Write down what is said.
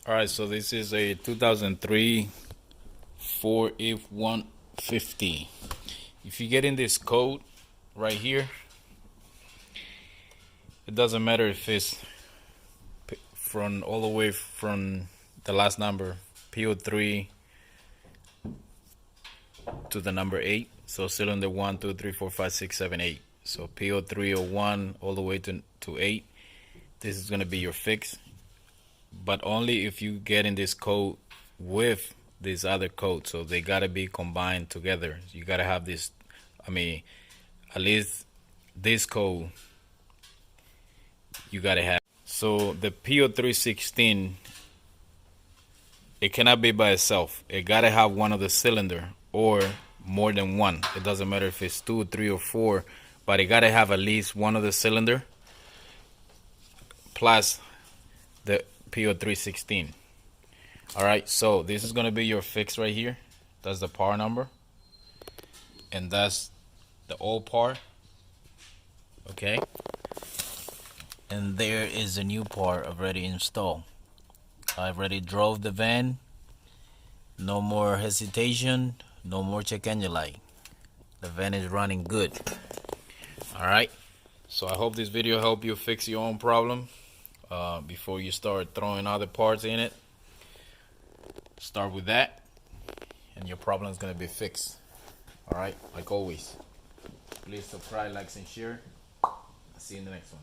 Alright, so this is a 2003 Ford F-150. If you get in this code right here, it doesn't matter if it's from all the way from the last number P03 to the number 8. So cylinder 1, 2, 3, 4, 5, 6, 7, 8. So P0301 all the way to 8. This is going to be your fix. But only if you get in this code with this other code. So they got to be combined together. You got to have this, at least this code you got to have. So the P0316, it cannot be by itself. It got to have one of the cylinder or more than one. It doesn't matter if it's 2, 3, or 4, but it got to have at least one of the cylinder plus the P0316. Alright, so this is going to be your fix right here. That's the part number. And that's the old part. Okay. And there is a new part already installed. I already drove the van. No more hesitation. No more check engine light. The van is running good. Alright. So I hope this video helped you fix your own problem. Before you start throwing other parts in it, start with that and your problem is going to be fixed. Alright, like always, please subscribe, like, and share. I'll see you in the next one.